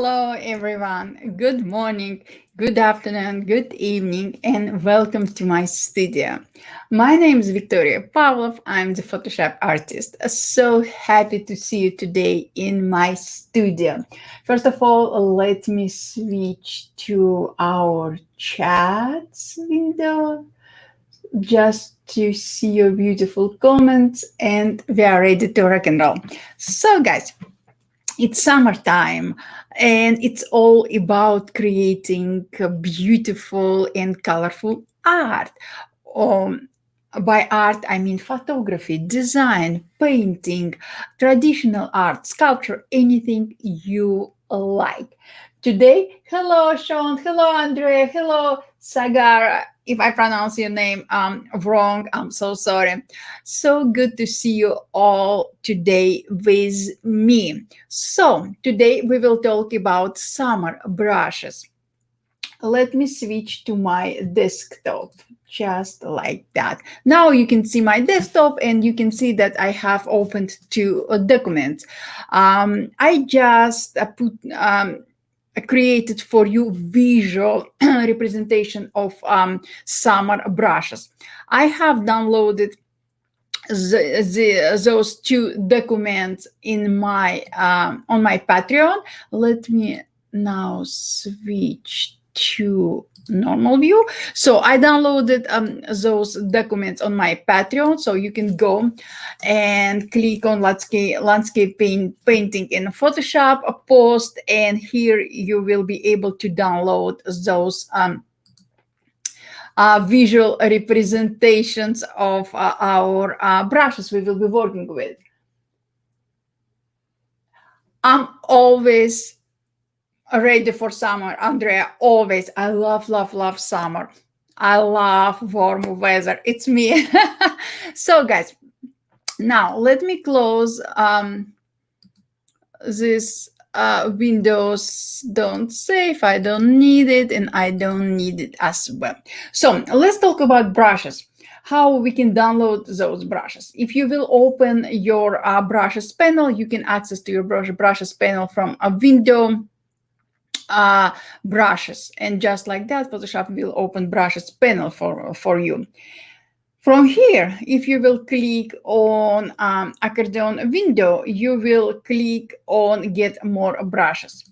Hello, everyone. Good morning, good afternoon, good evening, and welcome to my studio. My name is Victoria Pavlov. I'm the Photoshop artist. So happy to see you today in my studio. First of all, let me switch to our chats window just to see your beautiful comments, and we are ready to rock and roll. So, guys, it's summertime and it's all about creating beautiful and colorful art. Um, by art, I mean photography, design, painting, traditional art, sculpture, anything you like. Today, hello, Sean. Hello, Andrea. Hello, Sagar. If I pronounce your name wrong, I'm so sorry. So good to see you all today with me. So, today we will talk about summer brushes. Let me switch to my desktop, just like that. Now you can see my desktop and you can see that I have opened two documents. I just put created for you visual representation of summer brushes. I have downloaded those two documents in my on my Patreon. Let me now switch to normal view. So I downloaded those documents on my Patreon, so you can go and click on landscape painting in Photoshop, a post, and here you will be able to download those visual representations of our brushes we will be working with. I'm always ready for summer, Andrea. Always. I love summer. I love warm weather. It's me. So, guys, now let me close this Windows don't save. I don't need it, and I don't need it as well. So let's talk about brushes, how we can download those brushes. If you will open your brushes panel, you can access to your brushes panel from a window brushes, and just like that, Photoshop will open brushes panel for you. From here, if you will click on accordion window, you will click on get more brushes.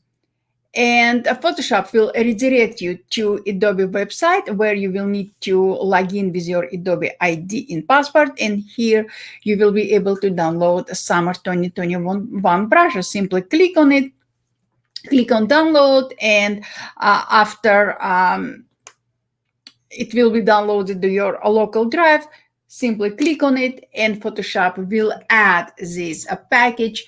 And Photoshop will redirect you to Adobe website where you will need to log in with your Adobe ID and password. And here you will be able to download Summer 2021 brushes. Simply click on it, click on download, and after it will be downloaded to your local drive. Simply click on it and Photoshop will add this package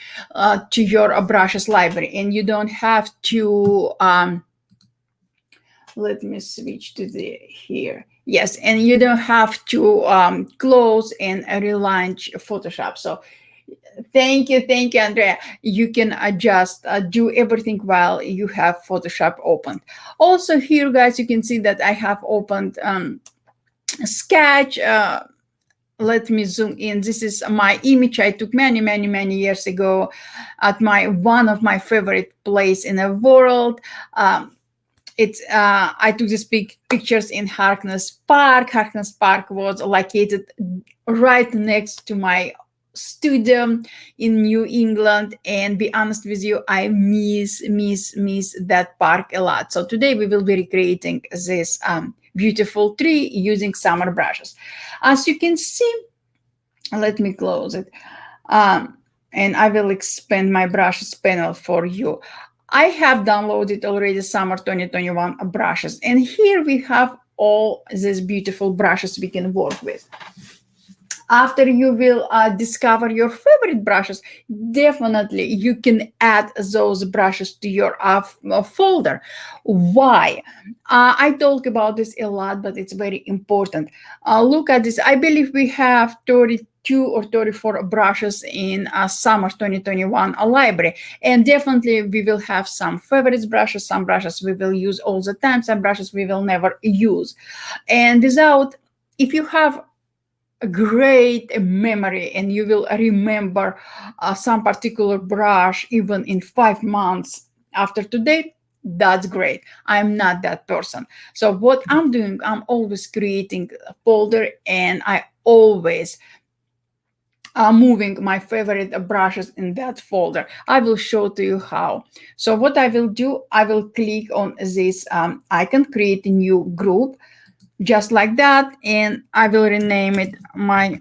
to your brushes library, and you don't have to let me switch to the here. Yes, and you don't have to close and relaunch Photoshop. So thank you, Andrea. You can adjust, do everything while you have Photoshop opened. Also here, guys, you can see that I have opened Sketch. Let me zoom in. This is my image I took many years ago at one of my favorite place in the world. I took these pictures in Harkness Park. Harkness Park was located right next to my studio in New England, and be honest with you, I miss that park a lot. So today we will be recreating this beautiful tree using summer brushes. As you can see, let me close it, and I will expand my brushes panel for you. I have downloaded already summer 2021 brushes, and here we have all these beautiful brushes we can work with. After you will discover your favorite brushes, definitely you can add those brushes to your folder. Why? I talk about this a lot, but it's very important. Look at this. I believe we have 32 or 34 brushes in summer 2021 library, and definitely we will have some favorites brushes, some brushes we will use all the time, some brushes we will never use. And if you have a great memory and you will remember some particular brush even in 5 months, after today, that's great. I'm not that person. So what I'm doing, I'm always creating a folder, and I always moving my favorite brushes in that folder. I will show to you how. So what I will do, I will click on this icon, create a new group, just like that, and I will rename it my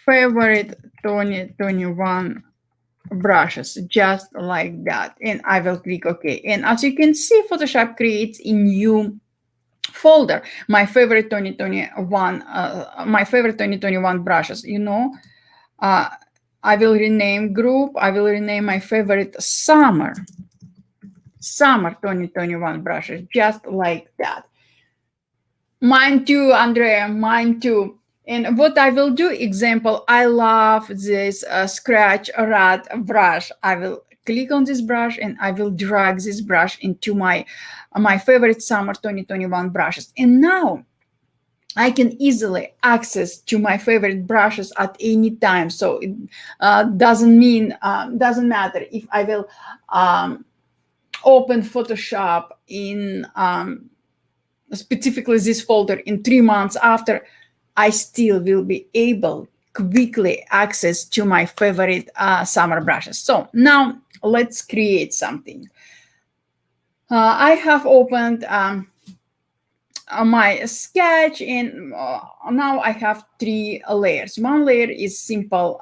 favorite 2021 brushes, just like that, and I will click OK. And as you can see, Photoshop creates a new folder, my favorite 2021 brushes, uh, I will rename group, I will rename my favorite summer 2021 brushes, just like that. Mine too, Andrea, mine too. And what I will do, example, I love this scratch rat brush. I will click on this brush and I will drag this brush into my favorite summer 2021 brushes. And now I can easily access to my favorite brushes at any time. So it doesn't matter if I will open Photoshop in specifically this folder in 3 months after, I still will be able quickly access to my favorite summer brushes. So now let's create something. I have opened my sketch, and now I have three layers. One layer is simple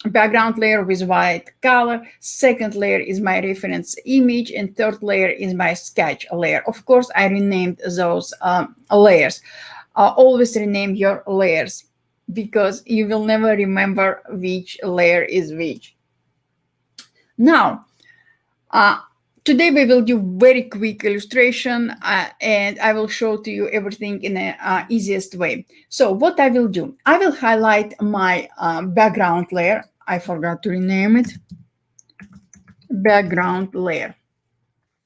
background layer with white color. Second layer is my reference image, and third layer is my sketch layer. Of course, I renamed those layers. Always rename your layers, because you will never remember which layer is which. Now, uh, today we will do very quick illustration, and I will show to you everything in the easiest way. So what I will do, I will highlight my background layer. I forgot to rename it, background layer.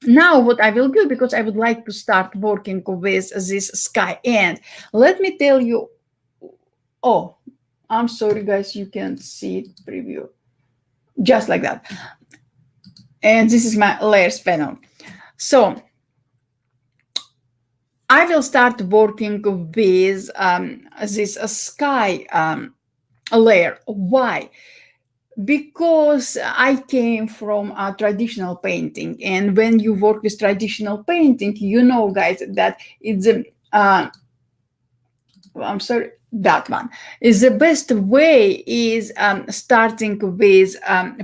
Now what I will do, because I would like to start working with this sky, and let me tell you, oh, I'm sorry guys, you can see it preview, just like that. And this is my layers panel. So I will start working with this sky layer. Why? Because I came from a traditional painting, and when you work with traditional painting, you know, guys, that it's a I'm sorry, that one is the best way is starting with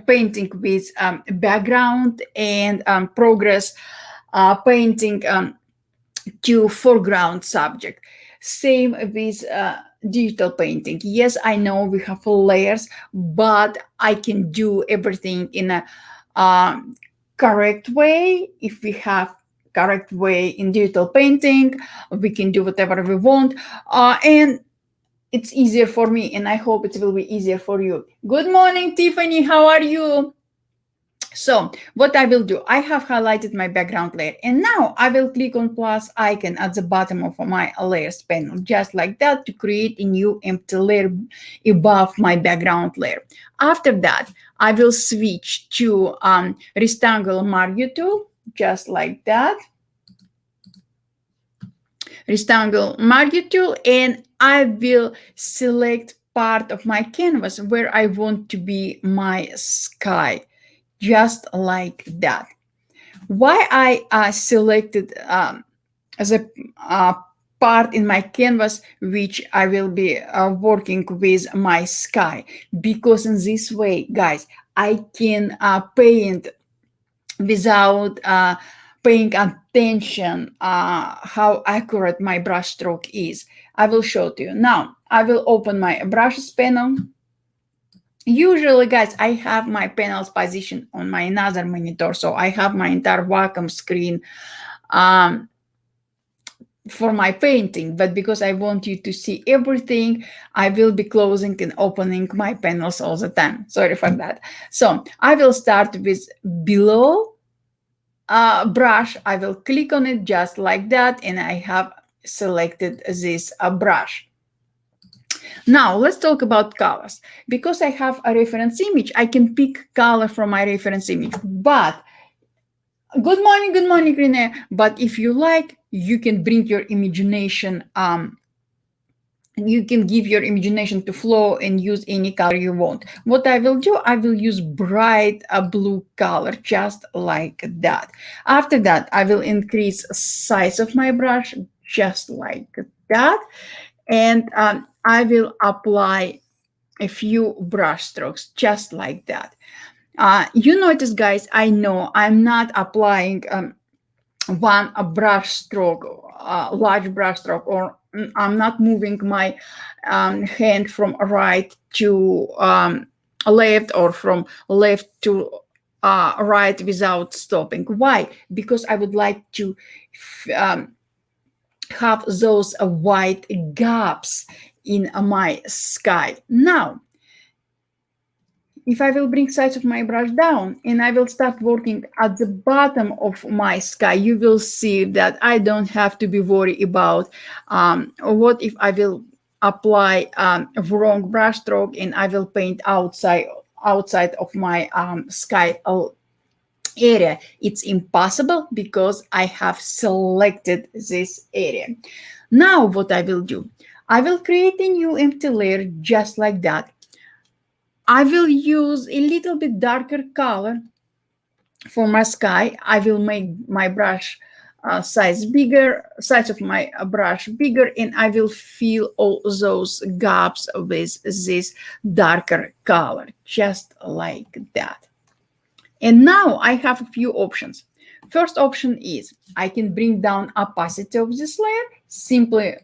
painting with background and progress painting to foreground subject. Same with digital painting. Yes, I know we have layers, but I can do everything in a correct way. If we have correct way in digital painting, we can do whatever we want, and it's easier for me, and I hope it will be easier for you. Good morning, Tiffany, how are you? So what I will do, I have highlighted my background layer, and now I will click on plus icon at the bottom of my layers panel, just like that, to create a new empty layer above my background layer. After that, I will switch to rectangle marquee tool, just like that, rectangle marquee tool, and I will select part of my canvas where I want to be my sky, just like that. Why I selected as a part in my canvas which I will be working with my sky? Because in this way, guys, I can paint without paying attention how accurate my brush stroke is. I will show to you. Now, I will open my brushes panel. Usually, guys, I have my panels positioned on my another monitor, so I have my entire Wacom screen um, for my painting. But because I want you to see everything, I will be closing and opening my panels all the time. Sorry for that. So I will start with below brush. I will click on it just like that, and I have selected this brush. Now let's talk about colors. Because I have a reference image, I can pick color from my reference image. But good morning, Renee. But if you like, you can bring your imagination. You can give your imagination to flow and use any color you want. What I will do, I will use bright blue color, just like that. After that, I will increase size of my brush, just like that. And I will apply a few brush strokes, just like that. You notice, guys, I know I'm not applying one a brush stroke, large brush stroke, or I'm not moving my hand from right to left or from left to right without stopping. Why? Because I would like to have those white gaps in my sky. Now, if I will bring size of my brush down and I will start working at the bottom of my sky, you will see that I don't have to be worried about what if I will apply a wrong brush stroke and I will paint outside of my sky area. It's impossible because I have selected this area. Now what I will do, I will create a new empty layer just like that. I will use a little bit darker color for my sky. I will make my brush size of my brush bigger, and I will fill all those gaps with this darker color, just like that. And now I have a few options. First option is I can bring down opacity of this layer, simply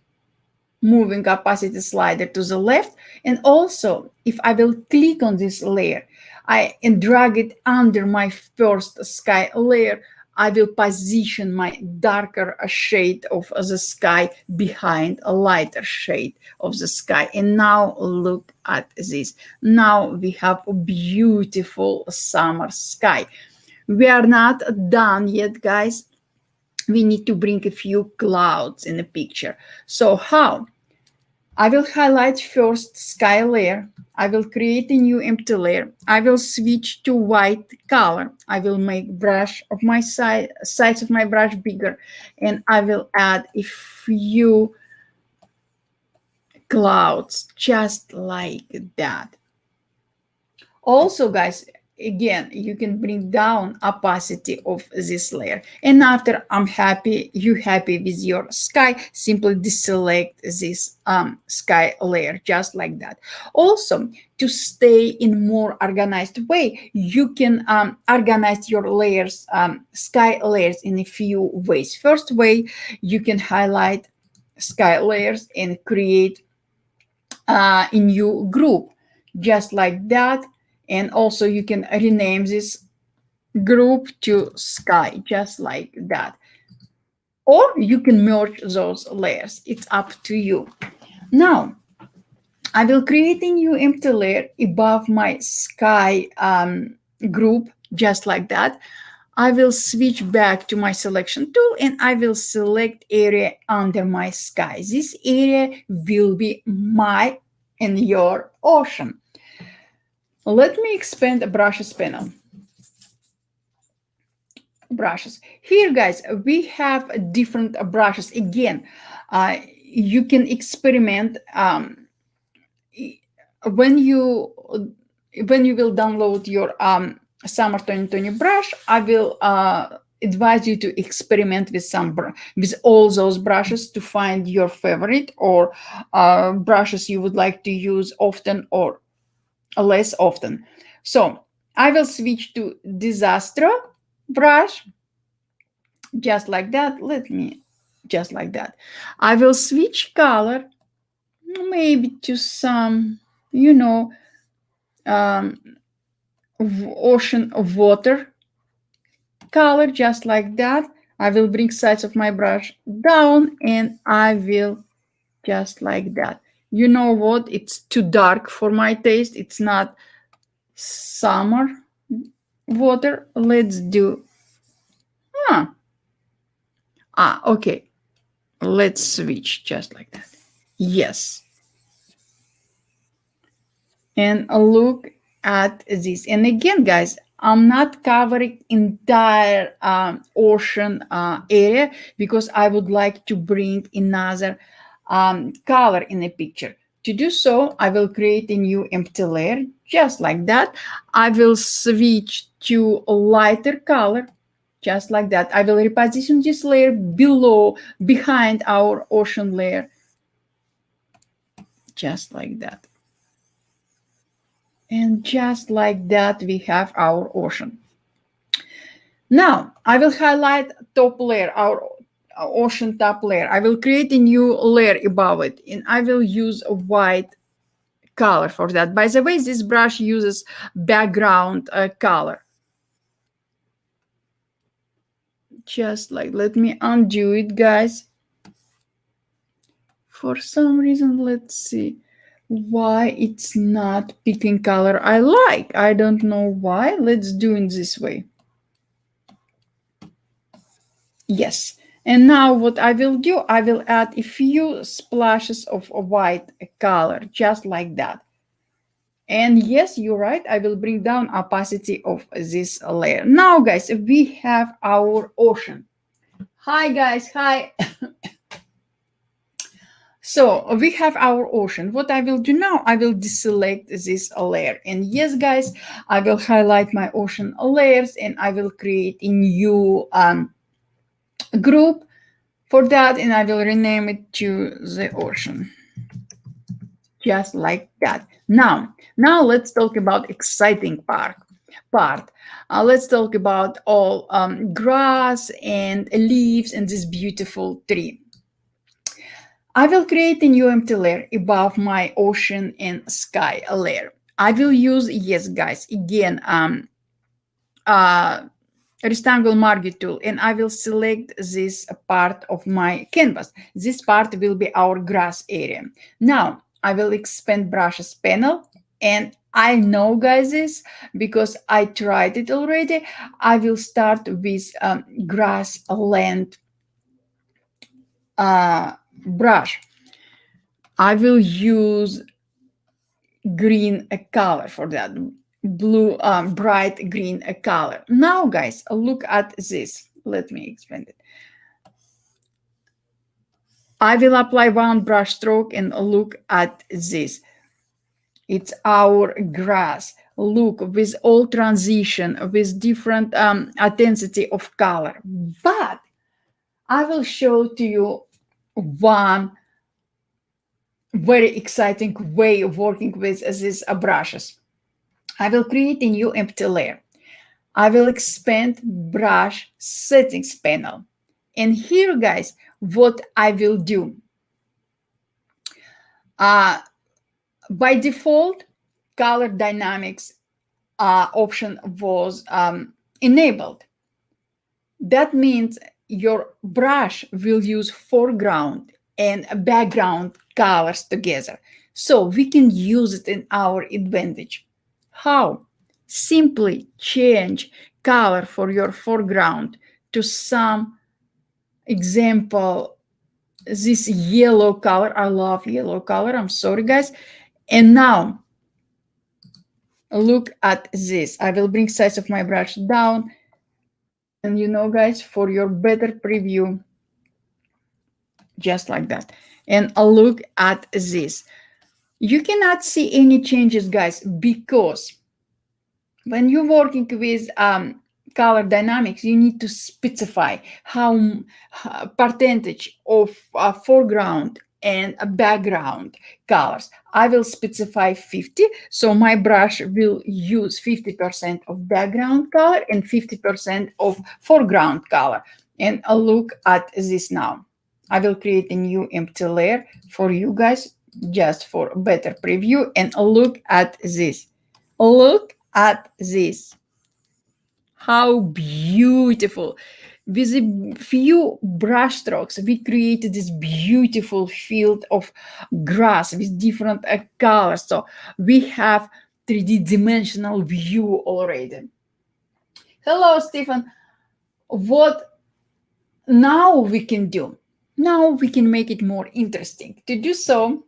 moving opacity slider to the left. And also, if I will click on this layer and drag it under my first sky layer, I will position my darker shade of the sky behind a lighter shade of the sky. And now look at this. Now we have a beautiful summer sky. We are not done yet, guys. We need to bring a few clouds in the picture. So how? I will highlight first sky layer. I will create a new empty layer. I will switch to white color. I will make brush of my size of my brush bigger, and I will add a few clouds just like that. Also, guys, again, you can bring down opacity of this layer. And after you happy with your sky, simply deselect this sky layer just like that. Also, to stay in more organized way, you can organize your layers, sky layers in a few ways. First way, you can highlight sky layers and create a new group just like that. And also you can rename this group to sky just like that, or you can merge those layers. It's up to you. Now I will create a new empty layer above my sky group just like that. I will switch back to my selection tool and I will select area under my sky. This area will be my and your ocean. Let me expand the brushes panel. Brushes. Here, guys, we have different brushes. Again, you can experiment when you will download your summer 2020 brush. I will advise you to experiment with with all those brushes to find your favorite, or brushes you would like to use often or less often. So I will switch to disaster brush just like that. Let me just like that. I will switch color maybe to some, um, ocean of water color just like that. I will bring size of my brush down and I will just like that. You know what? It's too dark for my taste. It's not summer water. Let's do okay. Let's switch just like that. Yes. and look at this. And again, guys, I'm not covering entire ocean area because I would like to bring another color in the picture. To do so, I will create a new empty layer, just like that. I will switch to a lighter color, just like that. I will reposition this layer behind our ocean layer, just like that. And just like that, we have our ocean. Now, I will highlight top layer, our ocean top layer. I will create a new layer above it, and I will use a white color for that. By the way, this brush uses background color. Just like, let me undo it, guys. For some reason, let's see why it's not picking color I like. I don't know why. Let's do it this way. Yes. And now what I will do, I will add a few splashes of white color, just like that. And yes, you're right, I will bring down opacity of this layer. Now, guys, we have our ocean. Hi, guys. Hi. So we have our ocean. What I will do now, I will deselect this layer. And yes, guys, I will highlight my ocean layers and I will create a new group for that, and I will rename it to the ocean, just like that. Now let's talk about exciting part. Let's talk about all grass and leaves and this beautiful tree. I will create a new empty layer above my ocean and sky layer. I will use, yes, guys, again, rectangle marquee tool, and I will select this part of my canvas. This part will be our grass area. Now I will expand brushes panel, and I know, guys, this because I tried it already. I will start with grass land brush. I will use green color for that, blue bright green color. Now, guys, look at this. Let me expand it. I will apply one brush stroke and look at this. It's our grass. Look, with all transition, with different intensity of color. But I will show to you one very exciting way of working with these brushes. I will create a new empty layer. I will expand brush settings panel. And here, guys, what I will do. By default, color dynamics option was enabled. That means your brush will use foreground and background colors together. So we can use it in our advantage. How? Simply change color for your foreground to some example, this yellow color. I love yellow color. I'm sorry, guys. And now look at this. I will bring size of my brush down. And you know, guys, for your better preview, just like that. And look at this. You cannot see any changes, guys, because when you're working with color dynamics, you need to specify how percentage of foreground and background colors. I will specify 50, so my brush will use 50% of background color and 50% of foreground color. And look at this now. I will create a new empty layer for you guys, just for a better preview, and look at this. Look at this. How beautiful. With a few brush strokes, we created this beautiful field of grass with different colors. So we have 3D dimensional view already. Hello, Stephen. What now we can do? Now we can make it more interesting. To do so,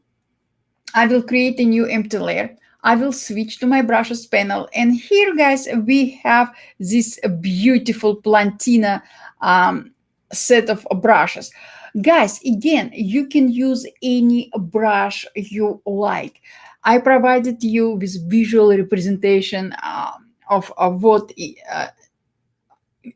I will create a new empty layer. I will switch to my brushes panel. And here, guys, we have this beautiful Plantina set of brushes. Guys, again, you can use any brush you like. I provided you with visual representation of what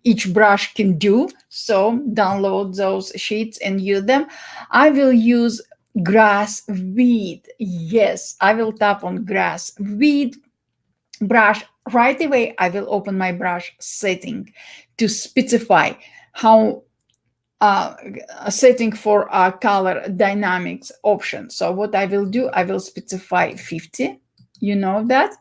each brush can do. So download those sheets and use them. I will use grass weed. Yes, I will tap on grass weed brush. Right away, I will open my brush setting to specify how a setting for a color dynamics option. So what I will do, I will specify 50. You know that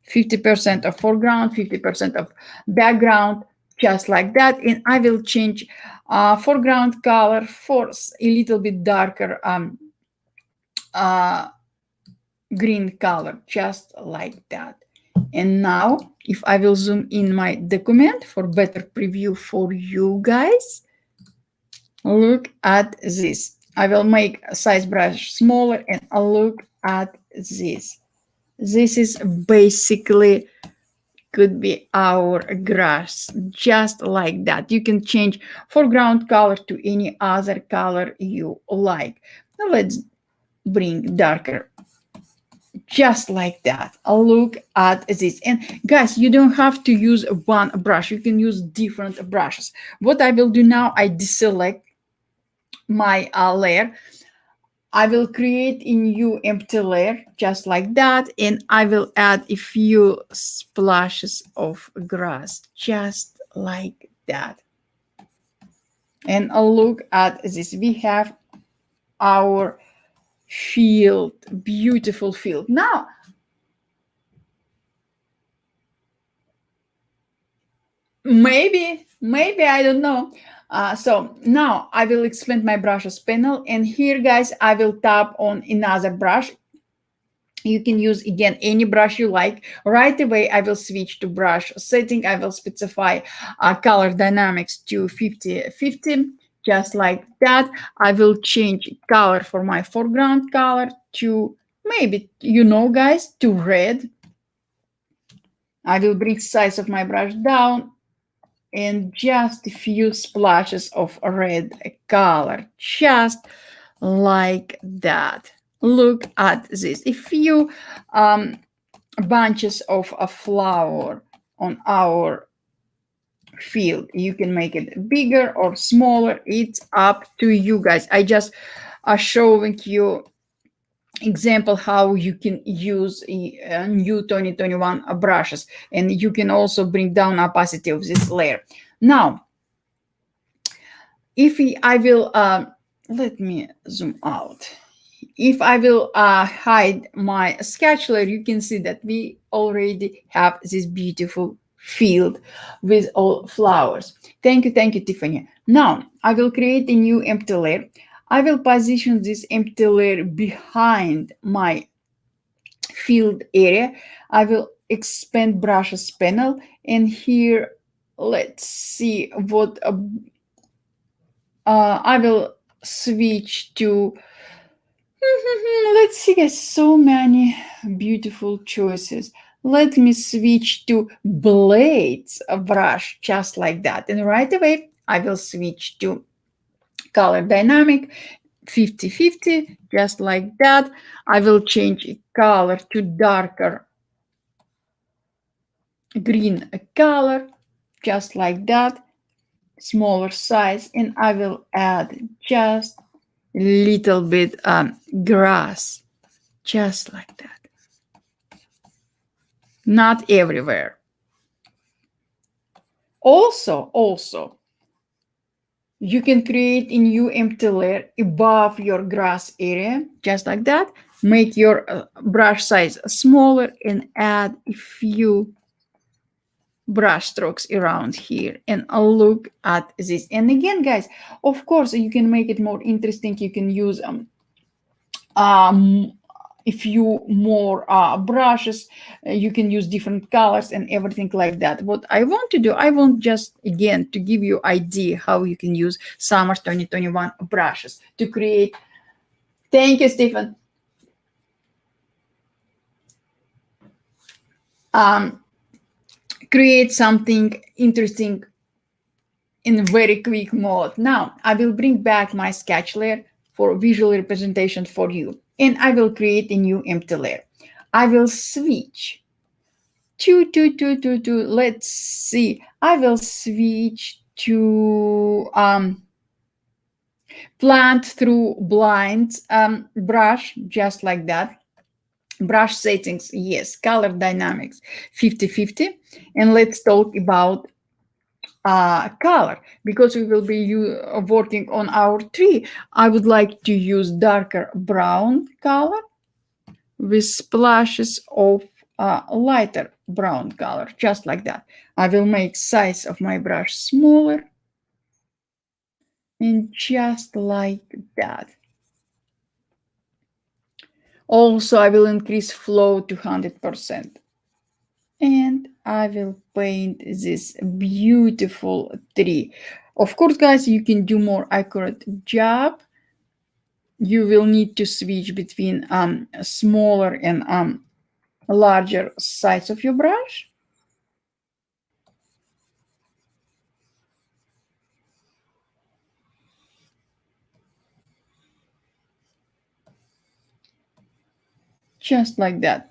50% of foreground, 50% of background, just like that. And I will change foreground color for a little bit darker uh, green color, just like that. And now, if I will zoom in my document for better preview for you guys, look at this. I will make a size brush smaller and look at this. This is basically could be our grass, just like that. You can change foreground color to any other color you like. Now let's bring darker, just like that. Look at this. And guys, you don't have to use one brush. You can use different brushes. What I will do now, I deselect my layer. I will create a new empty layer, just like that, and I will add a few splashes of grass, just like that. And look at this. We have our field, beautiful field. Now, maybe, I don't know. So now I will expand my brushes panel, and here, guys, I will tap on another brush. You can use again any brush you like. Right away, I will switch to brush setting. I will specify color dynamics to 50-50, just like that. I will change color for my foreground color to maybe, guys, to red. I will bring size of my brush down and just a few splashes of red color, just like that. Look at this. A few bunches of a flower on our field. You can make it bigger or smaller. It's up to you guys. I just are showing you example how you can use a new 2021 brushes, and you can also bring down opacity of this layer. Now, if I will let me zoom out. If I will hide my sketch layer, you can see that we already have this beautiful field with all flowers. Thank you, Tiffany. Now I will create a new empty layer. I will position this empty layer behind my field area. I will expand brushes panel, and here, let's see what I will switch to. Let's see, guys, so many beautiful choices. Let me switch to blades of brush, just like that. And right away, I will switch to color dynamic 50-50, just like that. I will change color to darker green color, just like that. Smaller size, and I will add just a little bit grass, just like that. Not everywhere. Also, you can create a new empty layer above your grass area, just like that. Make your brush size smaller and add a few brush strokes around here, and look at this. And again, guys, of course, you can make it more interesting. You can use a few more brushes. You can use different colors and everything like that. What I want to do, I want just again to give you idea how you can use summer 2021 brushes to create. Thank you, Stephen. um, create something interesting in very quick mode. Now I will bring back my sketch layer for visual representation for you, and I will create a new empty layer. I will switch to let's see, I will switch to plant through blinds brush, just like that. Brush settings, yes. Color dynamics, 50-50. And let's talk about color, because we will be working on our tree. I would like to use darker brown color with splashes of lighter brown color, just like that. I will make size of my brush smaller, and just like that. Also, I will increase flow to 100%. And I will paint this beautiful tree. Of course, guys, you can do more accurate job. You will need to switch between smaller and larger size of your brush. Just like that.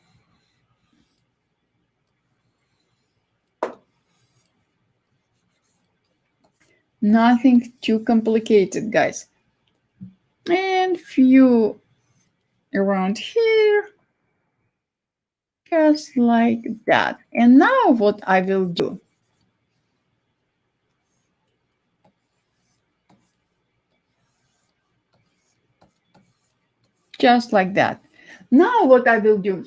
Nothing too complicated, guys. And few around here. Just like that. And now what I will do, just like that. Now what I will do,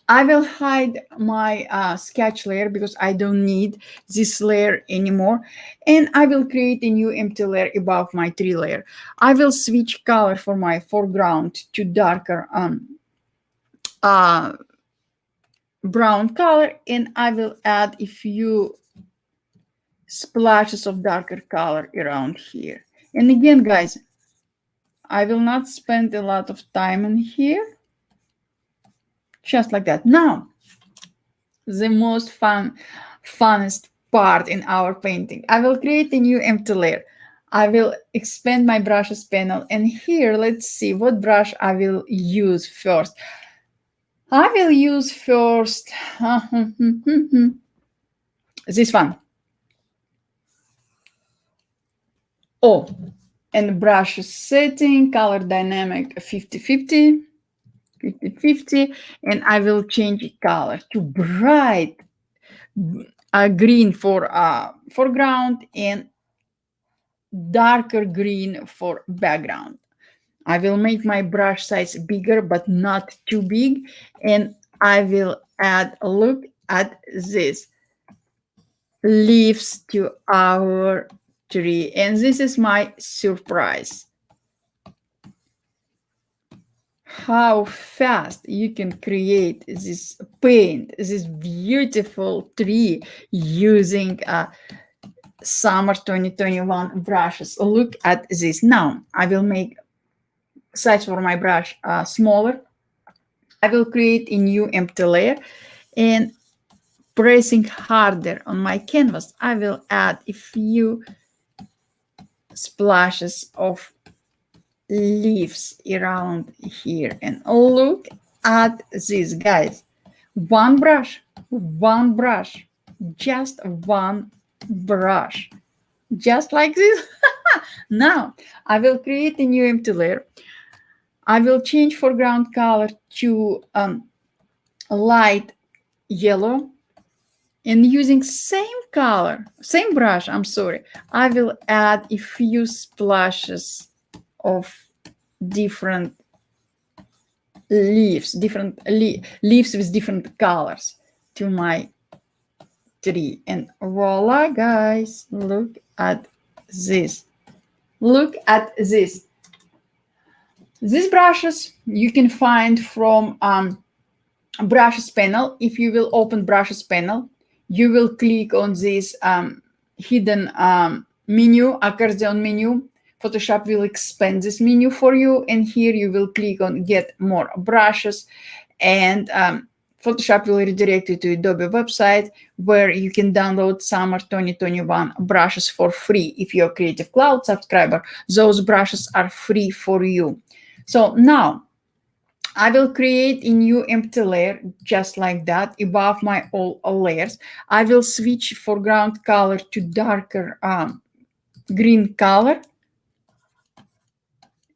I will hide my sketch layer because I don't need this layer anymore. And I will create a new empty layer above my tree layer. I will switch color for my foreground to darker uh, brown color. And I will add a few splashes of darker color around here. And again, guys, I will not spend a lot of time in here. Just like that. Now, the most funnest part in our painting. I will create a new empty layer. I will expand my brushes panel, and here let's see what brush I will use first. I will use first this one. Oh, and brush setting, color dynamic 50-50. 50-50, and I will change the color to bright green for foreground and darker green for background. I will make my brush size bigger, but not too big, and I will add, look at this, leaves to our tree, and this is my surprise. How fast you can create this paint, this beautiful tree using summer 2021 brushes. Look at this. Now I will make size for my brush smaller. I will create a new empty layer, and pressing harder on my canvas, I will add a few splashes of leaves around here. And look at this, guys. One brush, just one brush, just like this. Now I will create a new empty layer. I will change foreground color to light yellow, and using same color, same brush, I'm sorry, I will add a few splashes of different leaves, leaves with different colors to my tree. And voila, guys, look at this. Look at this. These brushes you can find from brushes panel. If you will open brushes panel, you will click on this hidden menu, accordion menu. Photoshop will expand this menu for you, and here you will click on get more brushes, and Photoshop will redirect you to Adobe website where you can download Summer 2021 brushes for free. If you're a Creative Cloud subscriber, those brushes are free for you. So now I will create a new empty layer just like that above my all layers. I will switch foreground color to darker green color,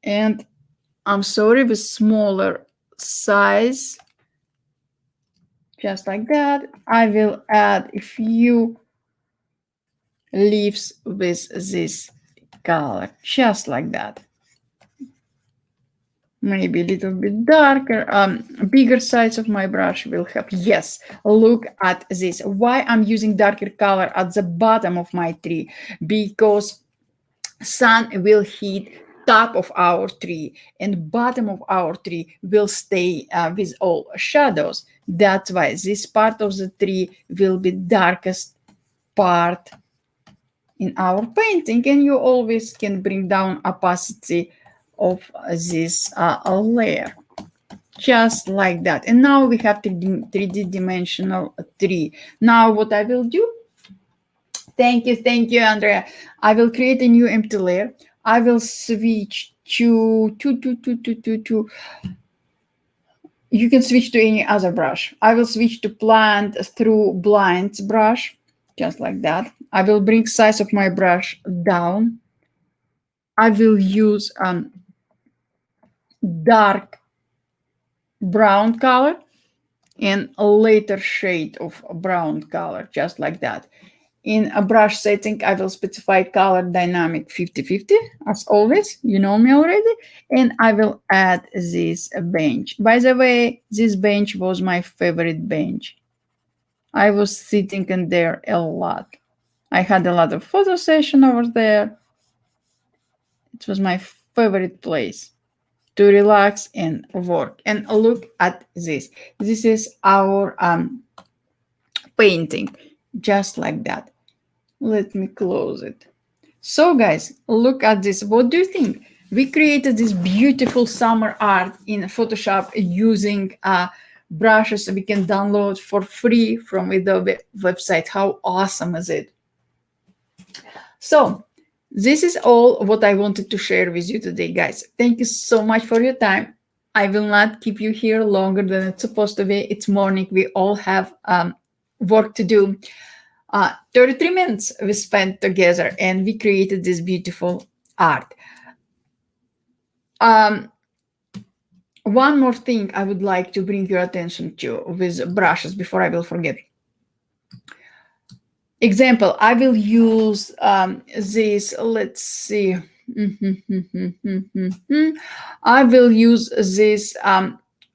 and I'm sorry, with smaller size, just like that. I will add a few leaves with this color, just like that. Maybe a little bit darker. Bigger size of my brush will help. Yes, look at this. Why I'm using darker color at the bottom of my tree? Because sun will hit top of our tree and bottom of our tree will stay with all shadows. That's why this part of the tree will be darkest part in our painting, and you always can bring down opacity of this layer, just like that. And now we have 3D dimensional tree. Now what I will do, thank you, Andrea. I will create a new empty layer. I will switch to you can switch to any other brush. I will switch to plant through blinds brush, just like that. I will bring size of my brush down. I will use dark brown color and a later shade of brown color, just like that. In a brush setting, I will specify color dynamic 50-50, as always, you know me already, and I will add this bench. By the way, this bench was my favorite bench. I was sitting in there a lot. I had a lot of photo session over there. It was my favorite place to relax and work. And look at this. This is our painting, just like that. Let me close it. So guys, look at this. What do you think? We created this beautiful summer art in Photoshop using brushes we can download for free from Adobe website. How awesome is it? So this is all what I wanted to share with you today, guys. Thank you so much for your time. I will not keep you here longer than it's supposed to be. It's morning. We all have work to do. 33 minutes we spent together and we created this beautiful art. One more thing I would like to bring your attention to with brushes before I will forget. Example, I will use this, let's see. I will use this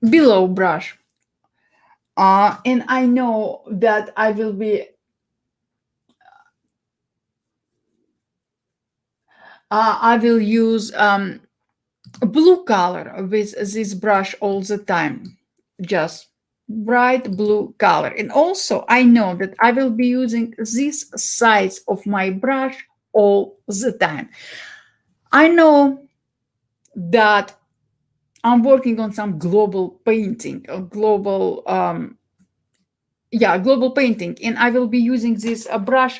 below brush. And I know that I will be I will use blue color with this brush all the time, just bright blue color. And also I know that I will be using this size of my brush all the time. I know that I'm working on some global painting, a global global painting, and I will be using this brush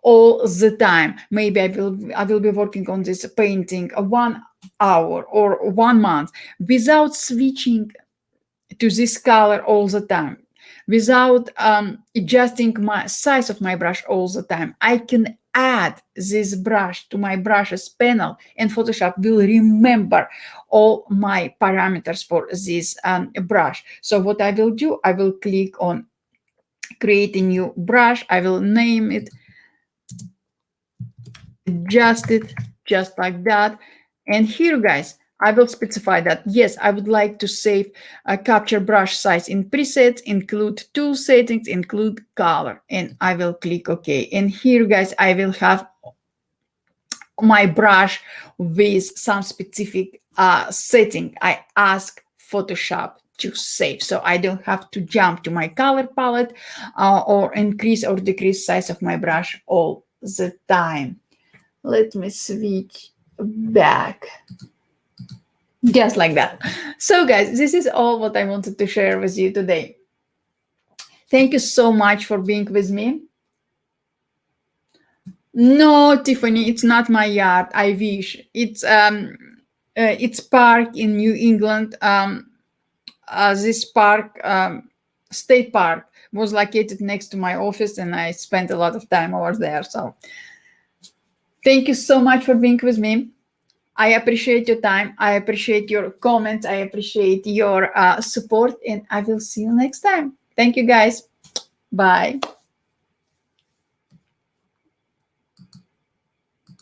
all the time. Maybe I will be working on this painting 1 hour or 1 month without switching to this color all the time, without adjusting my size of my brush all the time. I can add this brush to my brushes panel and Photoshop will remember all my parameters for this brush. So what I will do, I will click on create a new brush. I will name it, adjust it just like that. And here, guys, I will specify that, yes, I would like to save a capture brush size in presets, include tool settings, include color, and I will click OK. And here, guys, I will have my brush with some specific setting I ask Photoshop to save, so I don't have to jump to my color palette or increase or decrease size of my brush all the time. Let me switch back. Just like that. So guys, this is all what I wanted to share with you today. Thank you so much for being with me. No, Tiffany, it's not my yard. I wish it's park in New England. This park, state park, was located next to my office, and I spent a lot of time over there. So, thank you so much for being with me. I appreciate your time. I appreciate your comments. I appreciate your support, and I will see you next time. Thank you, guys. Bye.